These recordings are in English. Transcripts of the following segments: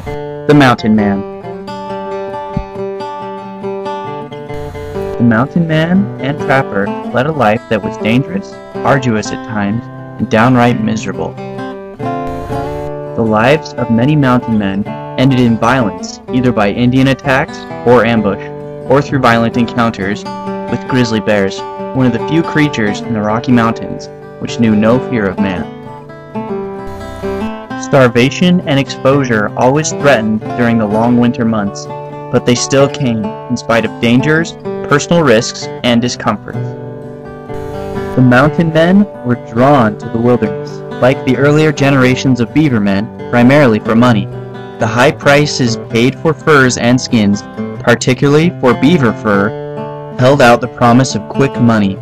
The Mountain Man. The mountain man and trapper led a life that was dangerous, arduous at times, and downright miserable. The lives of many mountain men ended in violence, either by Indian attacks or ambush, or through violent encounters with grizzly bears, one of the few creatures in the Rocky Mountains which knew no fear of man. Starvation and exposure always threatened during the long winter months, but they still came in spite of dangers, personal risks, and discomforts. The mountain men were drawn to the wilderness, like the earlier generations of beaver men, primarily for money. The high prices paid for furs and skins, particularly for beaver fur, held out the promise of quick money.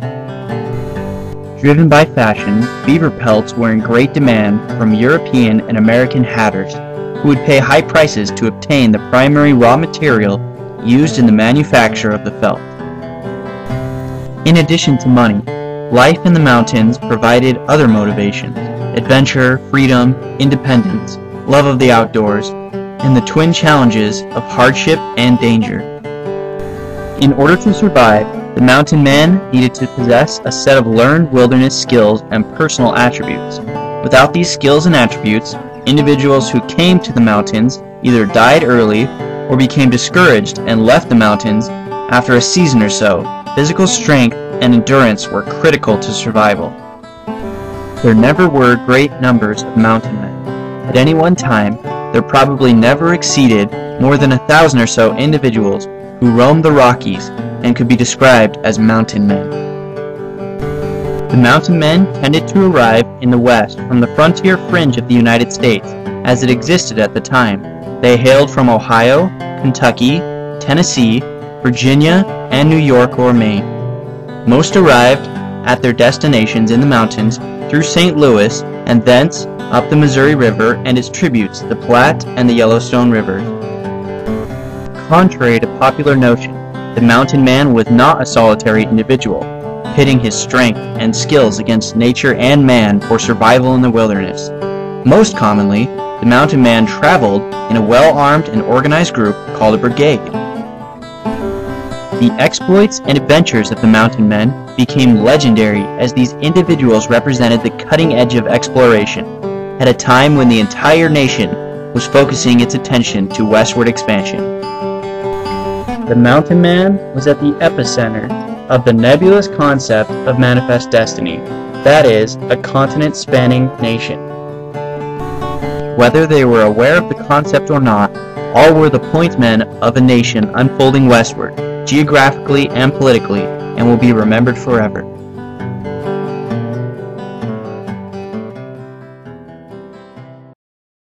Driven by fashion, beaver pelts were in great demand from European and American hatters, who would pay high prices to obtain the primary raw material used in the manufacture of the felt. In addition to money, life in the mountains provided other motivations: adventure, freedom, independence, love of the outdoors, and the twin challenges of hardship and danger. In order to survive, the mountain man needed to possess a set of learned wilderness skills and personal attributes. Without these skills and attributes, individuals who came to the mountains either died early or became discouraged and left the mountains after a season or so. Physical strength and endurance were critical to survival. There never were great numbers of mountain men. At any one time, there probably never exceeded more than 1,000 or so individuals who roamed the Rockies and could be described as mountain men. The mountain men tended to arrive in the West from the frontier fringe of the United States, as it existed at the time. They hailed from Ohio, Kentucky, Tennessee, Virginia, and New York or Maine. Most arrived at their destinations in the mountains through St. Louis and thence up the Missouri River and its tributes, the Platte and the Yellowstone rivers. Contrary to popular notion, the mountain man was not a solitary individual, pitting his strength and skills against nature and man for survival in the wilderness. Most commonly, the mountain man traveled in a well-armed and organized group called a brigade. The exploits and adventures of the mountain men became legendary as these individuals represented the cutting edge of exploration at a time when the entire nation was focusing its attention to westward expansion. The mountain man was at the epicenter of the nebulous concept of manifest destiny, that is, a continent-spanning nation. Whether they were aware of the concept or not, all were the point men of a nation unfolding westward, geographically and politically, and will be remembered forever.